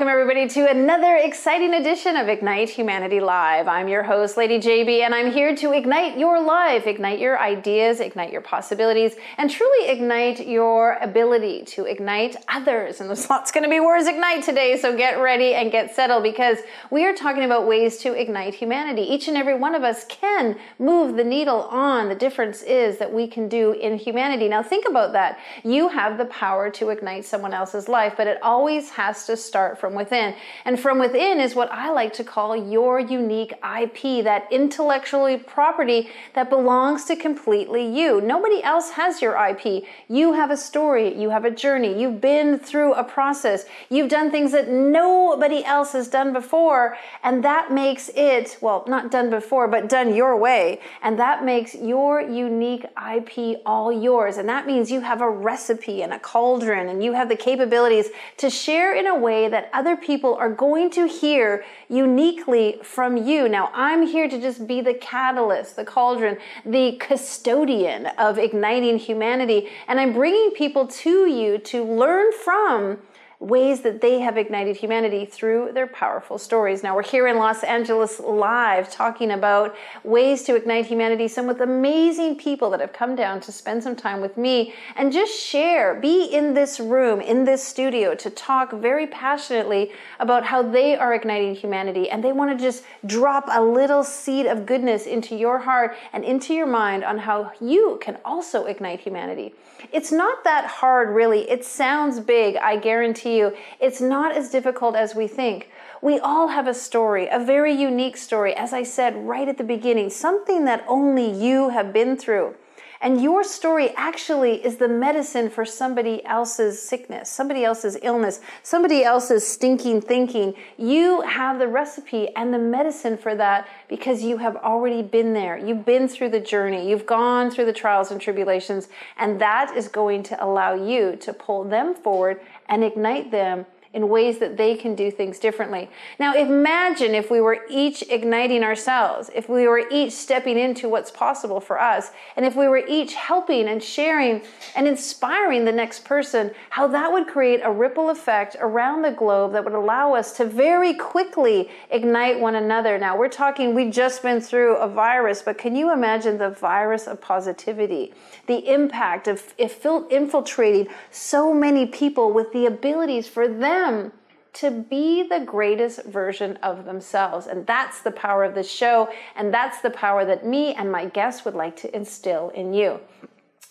welcome everybody to another exciting edition of Ignite Humanity Live. I'm your host, Lady JB, and I'm here to ignite your life, ignite your ideas, ignite your possibilities, and truly ignite your ability to ignite others. And there's lots going to be words ignite today, so get ready and get settled because we are talking about ways to ignite humanity. Each and every one of us can move the needle on. The difference is that we can do in humanity. Now think about that. You have the power to ignite someone else's life, but it always has to start from within. And from within is what I like to call your unique IP, that intellectual property that belongs to completely you. Nobody else has your IP. You have a story, you have a journey, you've been through a process, you've done things that nobody else has done before, and that makes it, well, not done before, but done your way. And that makes your unique IP all yours. And that means you have a recipe and a cauldron, and you have the capabilities to share in a way that other people are going to hear uniquely from you. Now, I'm here to just be the catalyst, the cauldron, the custodian of igniting humanity, and I'm bringing people to you to learn from ways that they have ignited humanity through their powerful stories. Now, we're here in Los Angeles live talking about ways to ignite humanity, some with amazing people that have come down to spend some time with me and just share, be in this room, in this studio to talk very passionately about how they are igniting humanity. And they want to just drop a little seed of goodness into your heart and into your mind on how you can also ignite humanity. It's not that hard, really. It sounds big, I guarantee you. It's not as difficult as we think. We all have a story, a very unique story, as I said right at the beginning, something that only you have been through. And your story actually is the medicine for somebody else's sickness, somebody else's illness, somebody else's stinking thinking. You have the recipe and the medicine for that because you have already been there. You've been through the journey. You've gone through the trials and tribulations, and that is going to allow you to pull them forward and ignite them in ways that they can do things differently. Now, imagine if we were each igniting ourselves, if we were each stepping into what's possible for us, and if we were each helping and sharing and inspiring the next person, how that would create a ripple effect around the globe that would allow us to very quickly ignite one another. Now, we're talking, we've just been through a virus, but can you imagine the virus of positivity, the impact of infiltrating so many people with the abilities for them to be the greatest version of themselves. And that's the power of this show. And that's the power that me and my guests would like to instill in you.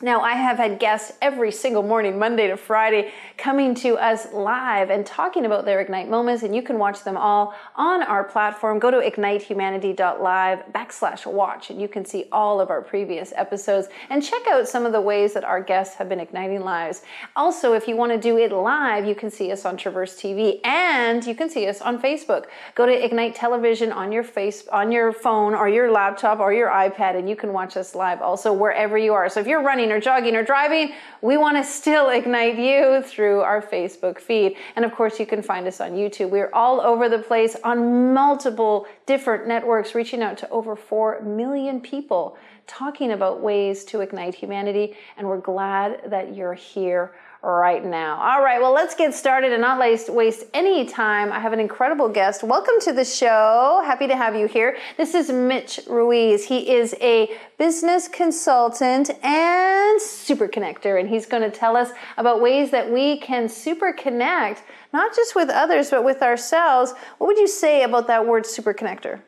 Now, I have had guests every single morning, Monday to Friday, coming to us live and talking about their Ignite moments, and you can watch them all on our platform. Go to ignitehumanity.live/watch, and you can see all of our previous episodes and check out some of the ways that our guests have been igniting lives. Also, if you want to do it live, you can see us on Traverse TV, and you can see us on Facebook. Go to Ignite Television on your phone or your laptop or your iPad, and you can watch us live also wherever you are. So if you're running or jogging or driving, we want to still ignite you through our Facebook feed. And of course, you can find us on YouTube. We're all over the place on multiple different networks, reaching out to over 4 million people, talking about ways to ignite humanity. And we're glad that you're here right now. All right, well, let's get started and not waste any time. I have an incredible guest. Welcome to the show. Happy to have you here. This is Mitchell Ruiz. He is a business consultant and super connector, and he's going to tell us about ways that we can super connect, not just with others, but with ourselves. What would you say about that word super connector?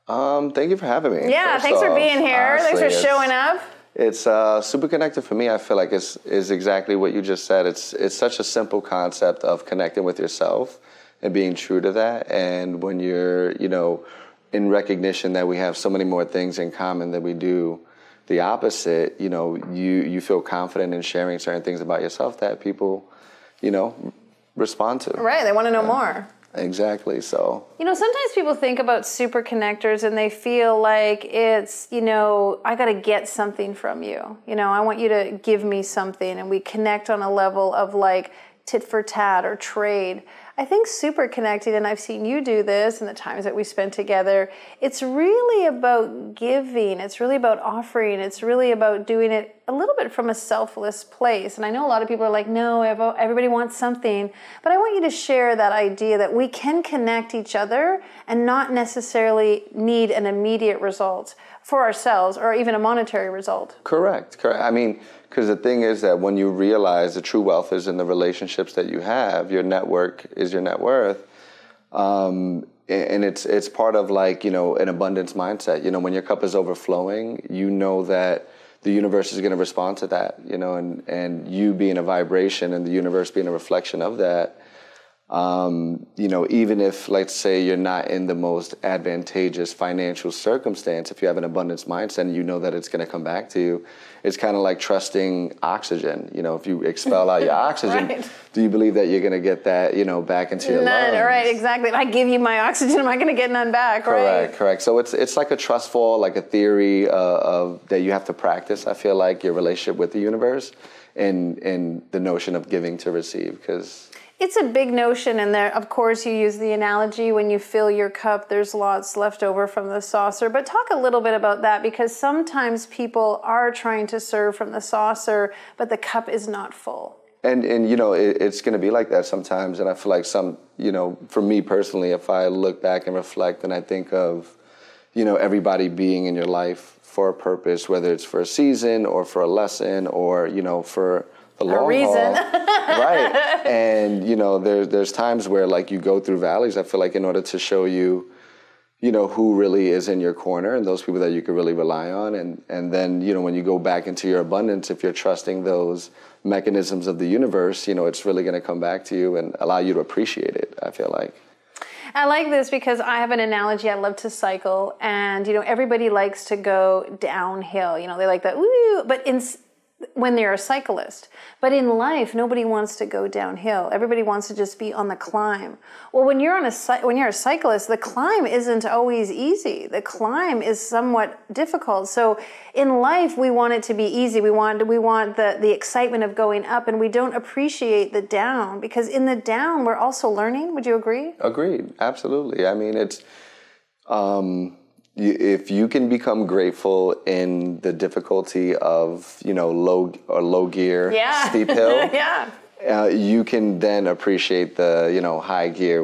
Thank you for having me. Yeah, thanks for being here. Thanks for showing up. It's super connected for me. I feel like is exactly what you just said. It's such a simple concept of connecting with yourself and being true to that. And when you're, in recognition that we have so many more things in common than we do the opposite, you feel confident in sharing certain things about yourself that people, respond to. Right, they want to know more. Exactly, so. Sometimes people think about super connectors and they feel like it's, I got to get something from you. I want you to give me something, and we connect on a level of like tit for tat or trade. I think super connected, and I've seen you do this in the times that we spent together, it's really about giving, it's really about offering, it's really about doing it a little bit from a selfless place. And I know a lot of people are like, no, everybody wants something, but I want you to share that idea that we can connect each other and not necessarily need an immediate result for ourselves or even a monetary result. Correct. I mean, because the thing is that when you realize the true wealth is in the relationships that you have, your network is your net worth. And it's part of like, an abundance mindset. When your cup is overflowing, you know that the universe is going to respond to that, and you being a vibration and the universe being a reflection of that. Even if, let's say, you're not in the most advantageous financial circumstance, if you have an abundance mindset and you know that it's going to come back to you, it's kind of like trusting oxygen. If you expel out your oxygen, Right. Do you believe that you're going to get that, back into your lungs? Right, exactly. If I give you my oxygen, am I going to get none back? Correct. So it's like a trust fall, like a theory of that you have to practice. I feel like your relationship with the universe and the notion of giving to receive, because it's a big notion, and there, of course, you use the analogy when you fill your cup, there's lots left over from the saucer. But talk a little bit about that, because sometimes people are trying to serve from the saucer, but the cup is not full. And it's going to be like that sometimes. And I feel like for me personally, if I look back and reflect and I think of, everybody being in your life for a purpose, whether it's for a season or for a lesson or, for the long reason. haul. Right. And, there's times where like you go through valleys. I feel like in order to show you, who really is in your corner and those people that you can really rely on. And then, when you go back into your abundance, if you're trusting those mechanisms of the universe, it's really going to come back to you and allow you to appreciate it, I feel like. I like this because I have an analogy. I love to cycle, and, everybody likes to go downhill. They like that, woo, but when they're a cyclist. But in life, nobody wants to go downhill. Everybody wants to just be on the climb. Well, when you're a cyclist, the climb isn't always easy. The climb is somewhat difficult. So in life, we want it to be easy. We want the excitement of going up, and we don't appreciate the down, because in the down, we're also learning. Would you agree? Agreed. Absolutely. I mean, it's if you can become grateful in the difficulty of, low gear, steep hill, you can then appreciate the, high gear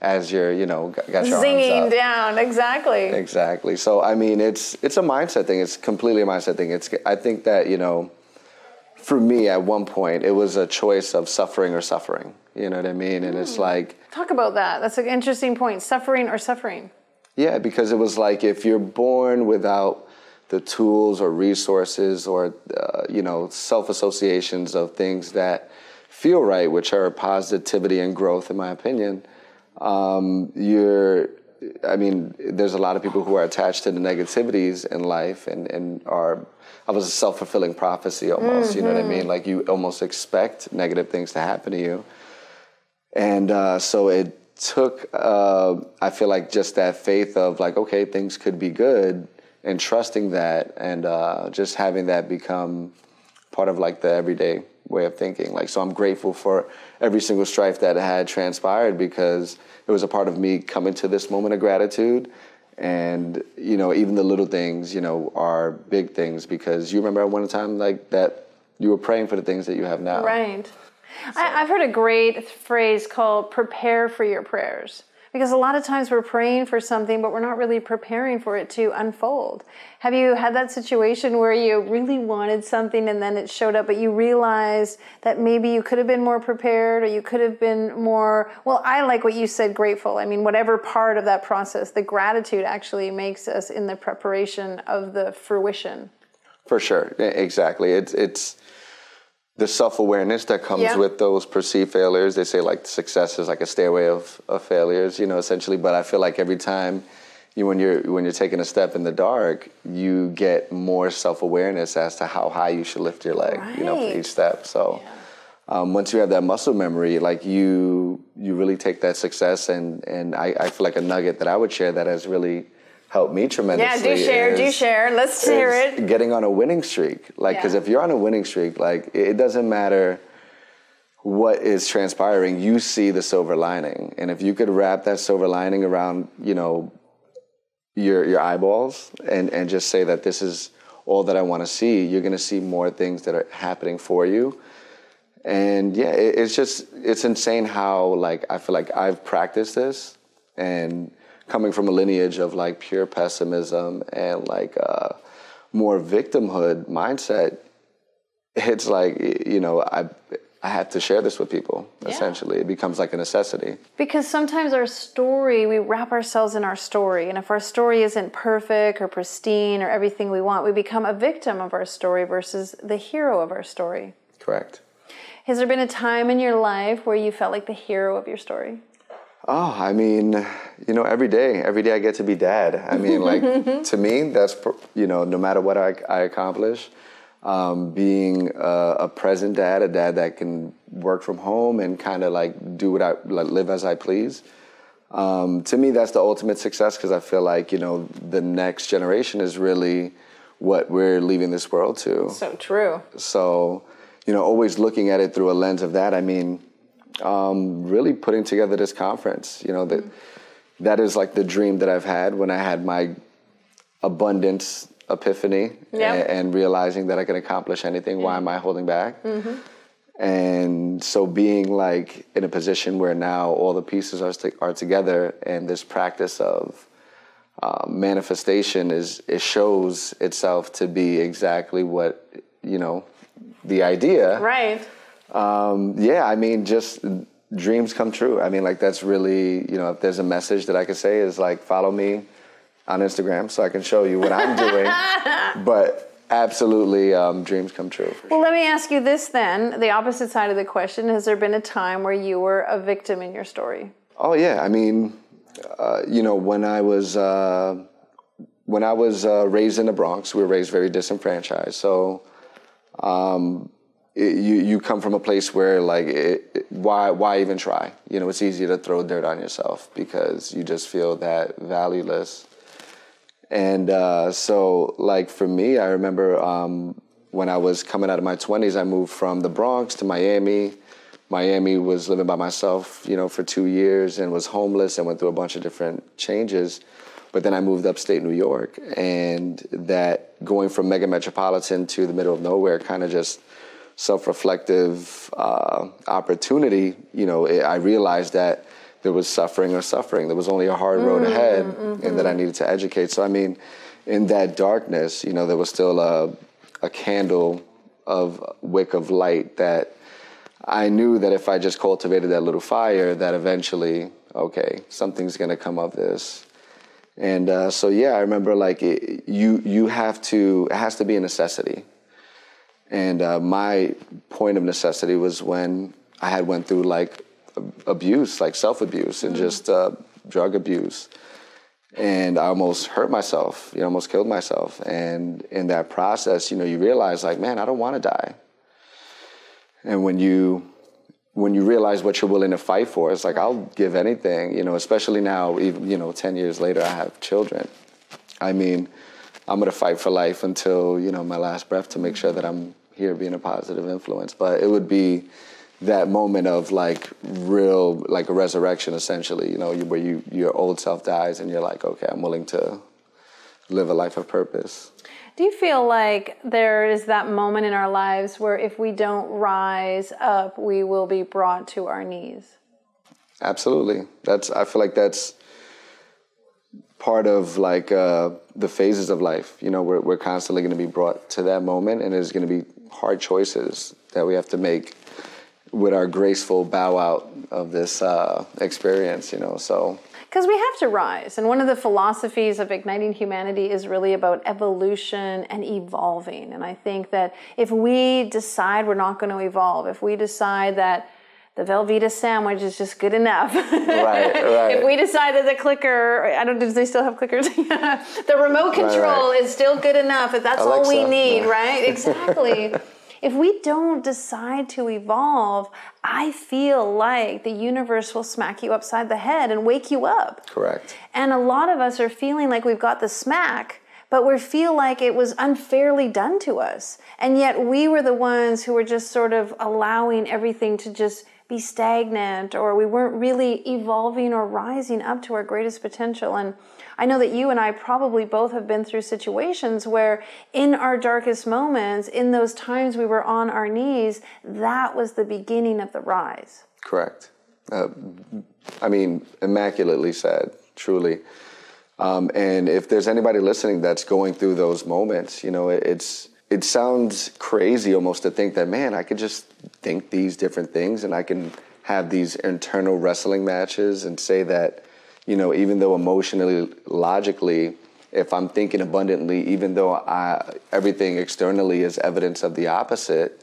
as you're, got your zinging arms up. Down. Exactly. So, I mean, it's a mindset thing. It's completely a mindset thing. I think that, for me at one point, it was a choice of suffering or suffering. You know what I mean? And it's like... Talk about that. That's an interesting point. Suffering or suffering. Yeah, because it was like if you're born without the tools or resources or, self-associations of things that feel right, which are positivity and growth, in my opinion, there's a lot of people who are attached to the negativities in life and I was a self-fulfilling prophecy almost, you know what I mean? Like you almost expect negative things to happen to you. And so it took, I feel like just that faith of like, okay, things could be good, and trusting that, and just having that become part of like the everyday way of thinking. Like, so I'm grateful for every single strife that had transpired, because it was a part of me coming to this moment of gratitude. And, even the little things, are big things, because you remember at one time like that you were praying for the things that you have now. Right. So. I've heard a great phrase called prepare for your prayers, because a lot of times we're praying for something, but we're not really preparing for it to unfold. Have you had that situation where you really wanted something and then it showed up, but you realized that maybe you could have been more prepared, or you could have been more, well, I like what you said, grateful. I mean, whatever part of that process, the gratitude actually makes us in the preparation of the fruition. For sure. Exactly. It's the self-awareness that comes with those perceived failures. They say like success is like a stairway of failures, essentially. But I feel like every time when you're taking a step in the dark, you get more self-awareness as to how high you should lift your leg, for each step. So once you have that muscle memory, like you really take that success, and I feel like a nugget that I would share that has really helped me tremendously. Yeah, do share. Let's hear it. Getting on a winning streak. Like, because if you're on a winning streak, like, it doesn't matter what is transpiring, you see the silver lining. And if you could wrap that silver lining around, your eyeballs and just say that this is all that I want to see, you're going to see more things that are happening for you. And yeah, it's insane how, like, I feel like I've practiced this, and coming from a lineage of like pure pessimism and like more victimhood mindset, it's like, I had to share this with people, essentially. It becomes like a necessity. Because sometimes our story, we wrap ourselves in our story. And if our story isn't perfect or pristine or everything we want, we become a victim of our story versus the hero of our story. Correct. Has there been a time in your life where you felt like the hero of your story? Oh, I mean, every day I get to be dad. I mean, like, to me, that's, no matter what I accomplish, being a present dad, a dad that can work from home and kind of like do what live as I please. To me, that's the ultimate success, because I feel like, the next generation is really what we're leaving this world to. So true. So, always looking at it through a lens of that. I mean, really putting together this conference, that is like the dream that I've had when I had my abundance epiphany, and realizing that I can accomplish anything. Why am I holding back? Mm-hmm. And so being like in a position where now all the pieces are together, and this practice of manifestation it shows itself to be exactly what, the idea. Right. I mean, just dreams come true. I mean, like, that's really, if there's a message that I could say is like, follow me on Instagram so I can show you what I'm doing. But absolutely, dreams come true. Well, let me ask you this then, the opposite side of the question. Has there been a time where you were a victim in your story? Oh, yeah. I mean, when I was raised in the Bronx, we were raised very disenfranchised. So you come from a place where, like, why even try? It's easy to throw dirt on yourself because you just feel that valueless. And so, like, for me, I remember when I was coming out of my 20s, I moved from the Bronx to Miami. Miami, was living by myself, for 2 years, and was homeless and went through a bunch of different changes. But then I moved upstate New York, and that going from mega metropolitan to the middle of nowhere, kind of just self-reflective opportunity, I realized that there was suffering. There was only a hard road ahead, and that I needed to educate. So, I mean, in that darkness, there was still a candle of wick of light that I knew that if I just cultivated that little fire, that eventually, okay, something's going to come of this. And so, I remember, like, it has to be a necessity. And my point of necessity was when I had went through, like, abuse, like self-abuse and just drug abuse. And I almost hurt myself, almost killed myself. And in that process, you realize, like, man, I don't want to die. And when you realize what you're willing to fight for, it's like, I'll give anything, especially now, even, 10 years later, I have children. I mean, I'm going to fight for life until, my last breath to make sure that I'm here being a positive influence. But it would be that moment of, like, real, like a resurrection, essentially, where your old self dies and you're like, okay, I'm willing to live a life of purpose. Do you feel like there is that moment in our lives where if we don't rise up, we will be brought to our knees? Absolutely. I feel like that's part of, like, the phases of life. We're constantly going to be brought to that moment, and there's going to be hard choices that we have to make with our graceful bow out of this experience, so. Because we have to rise. And one of the philosophies of Igniting Humanity is really about evolution and evolving. And I think that if we decide we're not going to evolve, if we decide that the Velveeta sandwich is just good enough. Right. If we decide that the clicker, I don't know if they still have clickers, the remote control is still good enough, if that's Alexa, all we need, right? Exactly. If we don't decide to evolve, I feel like the universe will smack you upside the head and wake you up. Correct. And a lot of us are feeling like we've got the smack, but we feel like it was unfairly done to us. And yet we were the ones who were just sort of allowing everything to just be stagnant, or we weren't really evolving or rising up to our greatest potential. And I know that you and I probably both have been through situations where in our darkest moments, in those times we were on our knees, that was the beginning of the rise. Correct. I mean, immaculately said, truly. And if there's anybody listening that's going through those moments, you know, it sounds crazy almost to think that, man, I could just think these different things and I can have these internal wrestling matches and say that, you know, even though emotionally, logically, if I'm thinking abundantly, even though everything externally is evidence of the opposite,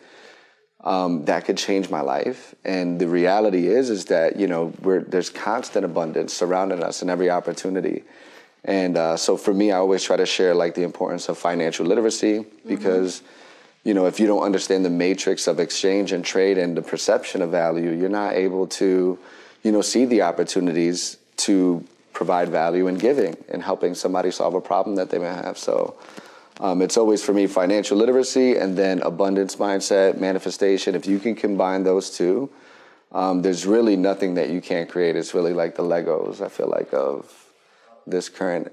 that could change my life. And the reality is that, you know, there's constant abundance surrounding us in every opportunity. And so for me, I always try to share like the importance of financial literacy, because, you know, if you don't understand the matrix of exchange and trade and the perception of value, you're not able to, you know, see the opportunities to provide value in giving and helping somebody solve a problem that they may have. So it's always for me financial literacy and then abundance mindset, manifestation. If you can combine those two, there's really nothing that you can't create. It's really like the Legos, I feel like, of this current...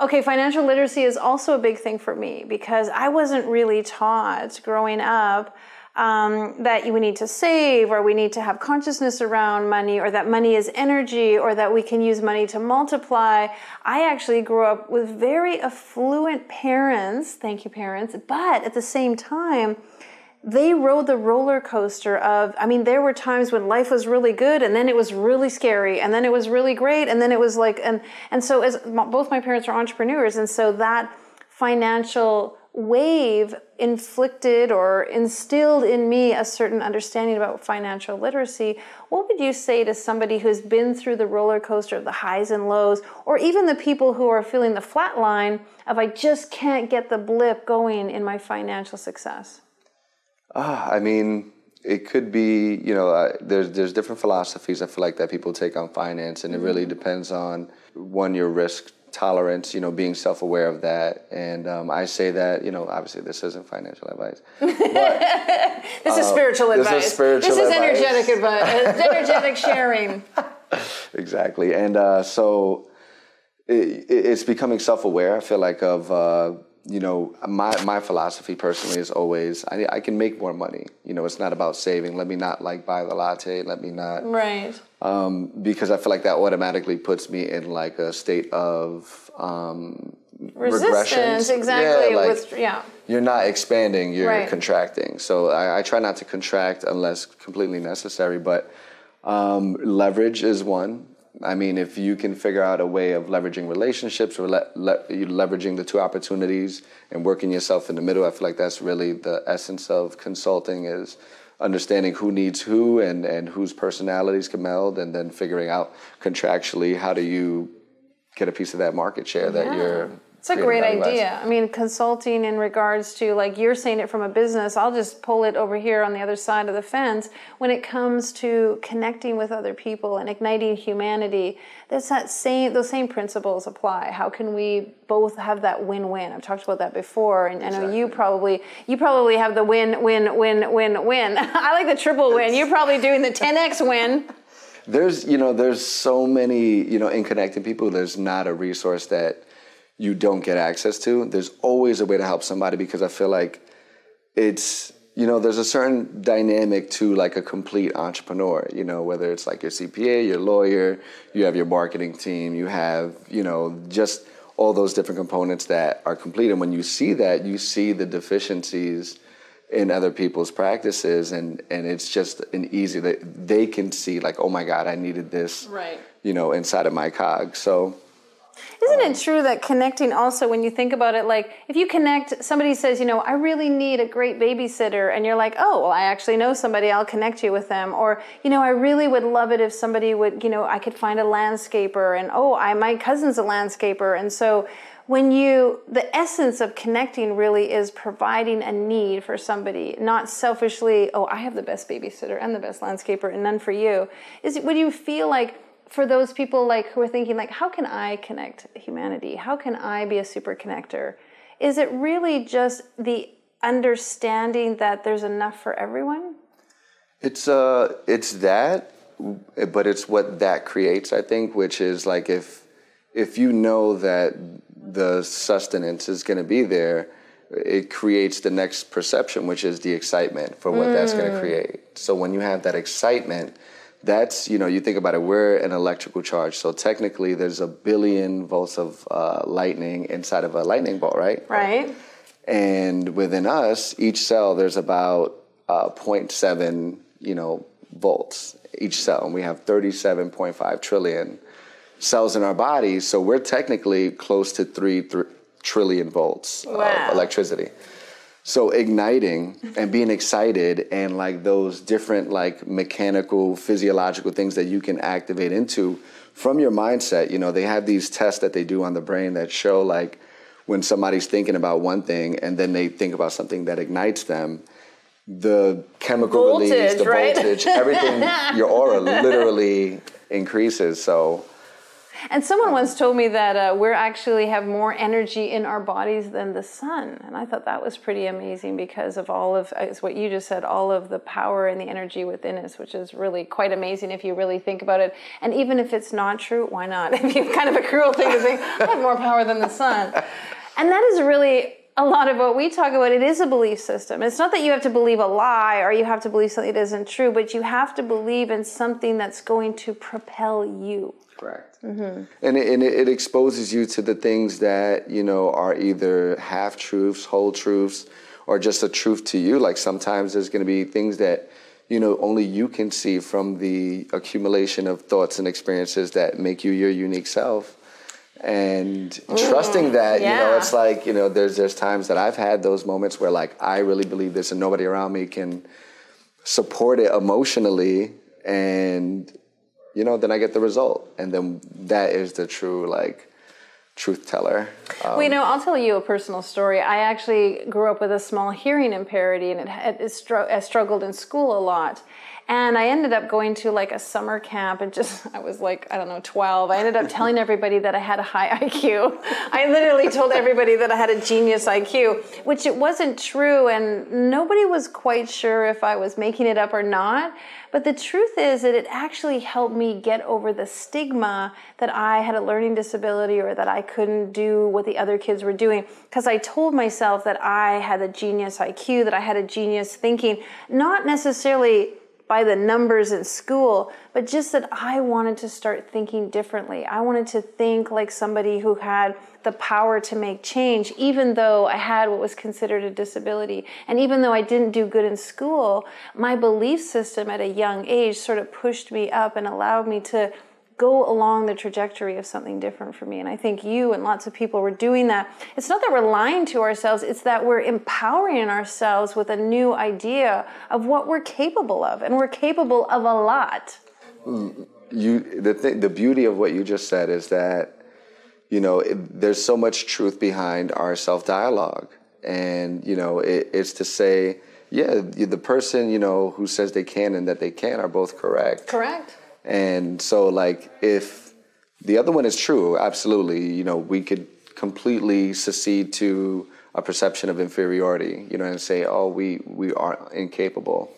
Okay, financial literacy is also a big thing for me, because I wasn't really taught growing up that we need to save, or we need to have consciousness around money, or that money is energy, or that we can use money to multiply. I actually grew up with very affluent parents, thank you parents, but at the same time, they rode the roller coaster of, I mean, there were times when life was really good, and then it was really scary, and then it was really great, and then it was like, and so as both my parents are entrepreneurs, and so that financial wave inflicted or instilled in me a certain understanding about financial literacy. What would you say to somebody who's been through the roller coaster of the highs and lows, or even the people who are feeling the flat line of, I just can't get the blip going in my financial success? I mean, it could be, you know, there's different philosophies I feel like that people take on finance, and it really depends on, one, your risk tolerance, you know, being self-aware of that. And I say that, you know, obviously this isn't financial advice. But, this is spiritual advice. This is spiritual advice. Energetic advice. Energetic sharing. Exactly. And so it's becoming self-aware, I feel like, of... you know, my philosophy personally is always, I can make more money. You know, it's not about saving. Let me not like buy the latte. Let me not. Right. Because I feel like that automatically puts me in like a state of regression. Exactly. Yeah, like, you're not expanding, you're contracting. So I try not to contract unless completely necessary. But leverage is one. I mean, if you can figure out a way of leveraging relationships, or leveraging the two opportunities and working yourself in the middle, I feel like that's really the essence of consulting, is understanding who needs who and whose personalities can meld, and then figuring out contractually how do you get a piece of that market share that you're... It's a great idea. I mean, consulting in regards to, like you're saying it from a business, I'll just pull it over here on the other side of the fence. When it comes to connecting with other people and igniting humanity, those same principles apply. How can we both have that win-win? I've talked about that before, and I know you probably have the win. I like the triple win. You're probably doing the 10x win. There's so many, in connecting people, there's not a resource that you don't get access to. There's always a way to help somebody, because I feel like it's, there's a certain dynamic to like a complete entrepreneur, whether it's like your CPA, your lawyer, you have your marketing team, you have, just all those different components that are complete. And when you see that, you see the deficiencies in other people's practices, and it's just an easy, that they can see like, oh my God, I needed this, right, inside of my cog. So isn't it true that connecting also, when you think about it, like if you connect, somebody says, I really need a great babysitter, and you're like, oh, well, I actually know somebody, I'll connect you with them. Or, I really would love it if somebody would, I could find a landscaper, and my cousin's a landscaper. And so the essence of connecting really is providing a need for somebody, not selfishly, I have the best babysitter and the best landscaper and none for you. Would you feel like for those people like who are thinking like, how can I connect humanity? How can I be a super connector? Is it really just the understanding that there's enough for everyone? It's that, but it's what that creates, I think, which is like if you know that the sustenance is going to be there, it creates the next perception, which is the excitement for what that's going to create. So when you have that excitement, that's, you think about it, we're an electrical charge. So technically there's 1 billion volts of lightning inside of a lightning bolt, right? Right. And within us, each cell, there's about 0.7, volts each cell. And we have 37.5 trillion cells in our bodies. So we're technically close to 3 trillion volts of electricity. So igniting and being excited and like those different like mechanical, physiological things that you can activate into from your mindset, they have these tests that they do on the brain that show like when somebody's thinking about one thing and then they think about something that ignites them, the chemical release, the voltage, everything, your aura literally increases. So. And someone once told me that we actually have more energy in our bodies than the sun. And I thought that was pretty amazing because of all of, as what you just said, all of the power and the energy within us, which is really quite amazing if you really think about it. And even if it's not true, why not? It'd be kind of a cruel thing to say, I have more power than the sun. And that is really a lot of what we talk about. It is a belief system. It's not that you have to believe a lie or you have to believe something that isn't true, but you have to believe in something that's going to propel you. Correct. Mm-hmm. And it exposes you to the things that, are either half-truths, whole truths, or just a truth to you. Like sometimes there's going to be things that, only you can see from the accumulation of thoughts and experiences that make you your unique self. And trusting that, it's like, there's times that I've had those moments where like, I really believe this and nobody around me can support it emotionally. And then I get the result. And then that is the true, truth teller. Well, I'll tell you a personal story. I actually grew up with a small hearing impairment and I struggled in school a lot. And I ended up going to a summer camp and I was 12. I ended up telling everybody that I had a high IQ. I literally told everybody that I had a genius IQ, which it wasn't true. And nobody was quite sure if I was making it up or not. But the truth is that it actually helped me get over the stigma that I had a learning disability or that I couldn't do what the other kids were doing. Because I told myself that I had a genius IQ, that I had a genius thinking, not necessarily by the numbers in school, but just that I wanted to start thinking differently. I wanted to think like somebody who had the power to make change, even though I had what was considered a disability. And even though I didn't do good in school, my belief system at a young age sort of pushed me up and allowed me to go along the trajectory of something different for me. And I think you and lots of people were doing that. It's not that we're lying to ourselves, it's that we're empowering ourselves with a new idea of what we're capable of. And we're capable of a lot. The beauty of what you just said is that, there's so much truth behind our self-dialogue. And, it's to say, the person, who says they can and that they can't are both correct. Correct. And so, if the other one is true, absolutely, we could completely secede to a perception of inferiority, and say, oh, we are incapable.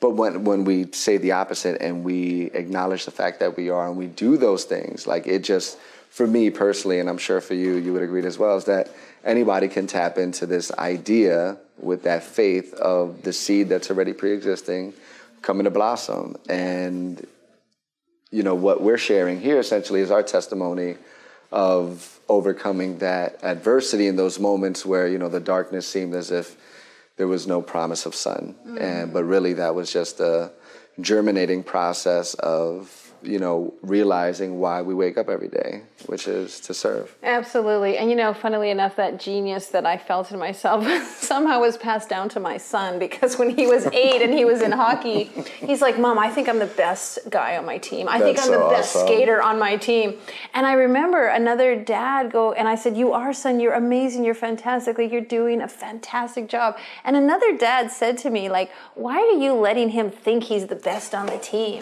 But when we say the opposite and we acknowledge the fact that we are and we do those things, it just, for me personally, and I'm sure for you, you would agree as well, is that anybody can tap into this idea with that faith of the seed that's already pre-existing coming to blossom. And what we're sharing here essentially is our testimony of overcoming that adversity in those moments where, the darkness seemed as if there was no promise of sun. But really that was just a germinating process of, realizing why we wake up every day, which is to serve. Absolutely. And funnily enough, that genius that I felt in myself somehow was passed down to my son, because when he was 8 and he was in hockey, he's like, Mom, I think I'm the best guy on my team. I think I'm the best skater on my team. And I remember another dad go, and I said, you are, son, you're amazing, you're fantastic, you're doing a fantastic job. And another dad said to me, why are you letting him think he's the best on the team?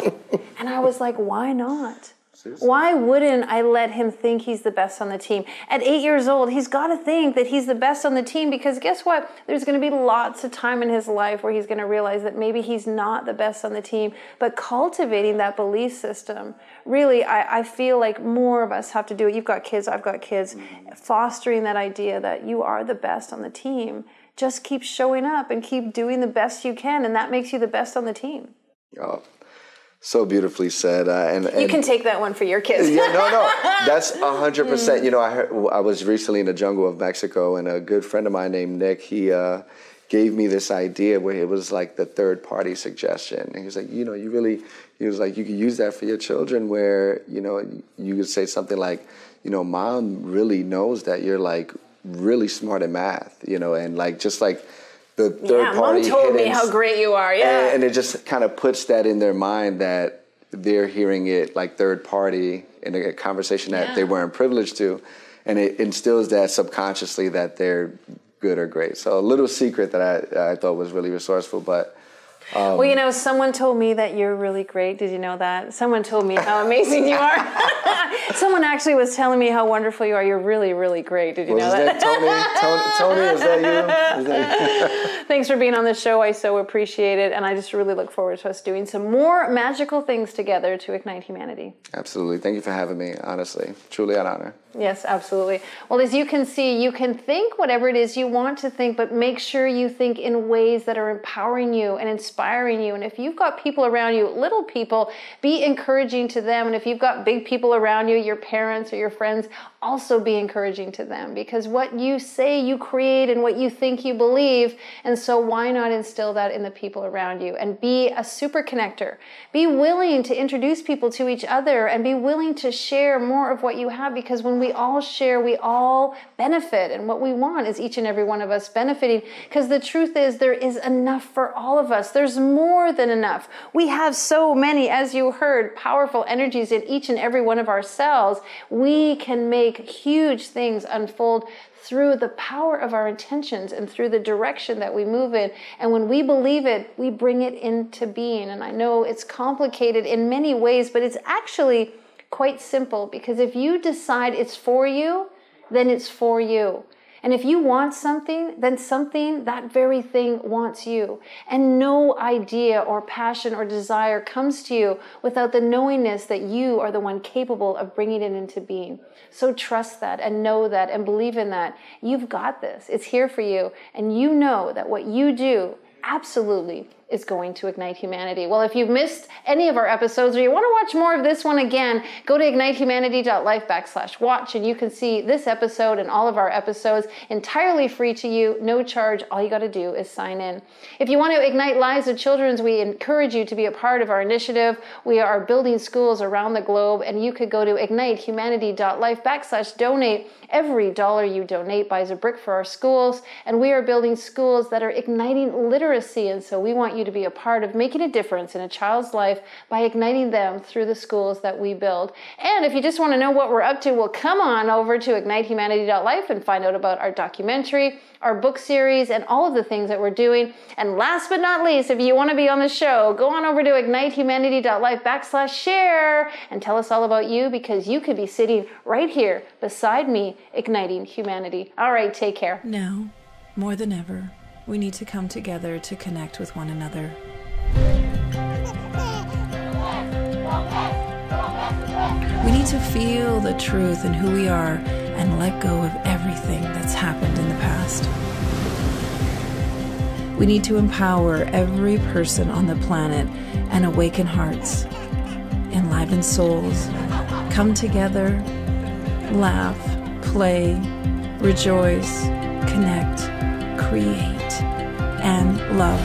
And I was like, why not? Why wouldn't I let him think he's the best on the team? At 8 years old, he's got to think that he's the best on the team, because guess what? There's going to be lots of time in his life where he's going to realize that maybe he's not the best on the team. But cultivating that belief system, really, I feel like more of us have to do it. You've got kids, I've got kids. Fostering that idea that you are the best on the team. Just keep showing up and keep doing the best you can, and that makes you the best on the team. Oh, so beautifully said. And you can take that one for your kids. Yeah, no, that's 100%. You know, I was recently in the jungle of Mexico, and a good friend of mine named Nick, he gave me this idea where it was like the third party suggestion. And he was like, you know, he was like, you could use that for your children, where, you know, you could say something like, you know, mom really knows that you're like really smart in math, you know, and like just like the third party. Mom told me how great you are. Yeah, and it just kind of puts that in their mind that they're hearing it like third party in a conversation that they weren't privileged to, and it instills that subconsciously that they're good or great. So a little secret that I thought was really resourceful, but. Well, you know, someone told me that you're really great. Did you know that? Someone told me how amazing you are. Someone actually was telling me how wonderful you are. You're really, really great. Did you know that? Tony, is that you? Thanks for being on the show. I so appreciate it. And I just really look forward to us doing some more magical things together to ignite humanity. Absolutely. Thank you for having me, honestly. Truly an honor. Yes, absolutely. Well, as you can see, you can think whatever it is you want to think, but make sure you think in ways that are empowering you and inspiring you. And if you've got people around you, little people, be encouraging to them. And if you've got big people around you, your parents or your friends, also be encouraging to them, because what you say you create and what you think you believe. And so why not instill that in the people around you and be a super connector? Be willing to introduce people to each other and be willing to share more of what you have, because when we all share, we all benefit. And what we want is each and every one of us benefiting, because the truth is there is enough for all of us. There's more than enough. We have so many, as you heard, powerful energies in each and every one of our cells. We can make huge things unfold through the power of our intentions and through the direction that we move in. And when we believe it, we bring it into being. And I know it's complicated in many ways, but it's actually quite simple, because if you decide it's for you, then it's for you. And if you want something, then something, that very thing wants you. And no idea or passion or desire comes to you without the knowingness that you are the one capable of bringing it into being. So trust that and know that and believe in that. You've got this. It's here for you. And you know that what you do absolutely is going to ignite humanity. Well, if you've missed any of our episodes or you want to watch more of this one again, go to ignitehumanity.life/watch and you can see this episode and all of our episodes entirely free to you, no charge. All you got to do is sign in. If you want to ignite lives of children, we encourage you to be a part of our initiative. We are building schools around the globe, and you could go to ignitehumanity.life/donate. Every dollar you donate buys a brick for our schools, and we are building schools that are igniting literacy, and so we want you to be a part of making a difference in a child's life by igniting them through the schools that we build. And if you just want to know what we're up to, well, come on over to ignitehumanity.life and find out about our documentary, our book series, and all of the things that we're doing. And last but not least, if you want to be on the show, go on over to ignitehumanity.life/share and tell us all about you, because you could be sitting right here beside me igniting humanity. All right, take care. Now, more than ever, we need to come together to connect with one another. We need to feel the truth in who we are and let go of everything that's happened in the past. We need to empower every person on the planet and awaken hearts, enliven souls, come together, laugh, play, rejoice, connect, create, and love.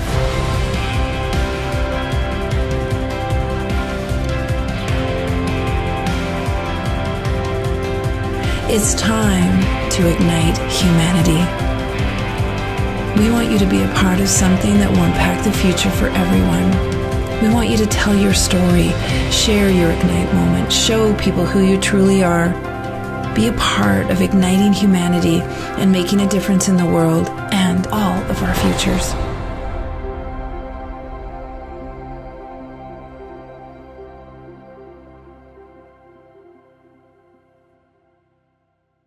It's time to ignite humanity. We want you to be a part of something that will impact the future for everyone. We want you to tell your story, share your Ignite moment, show people who you truly are. Be a part of igniting humanity and making a difference in the world and all of our futures.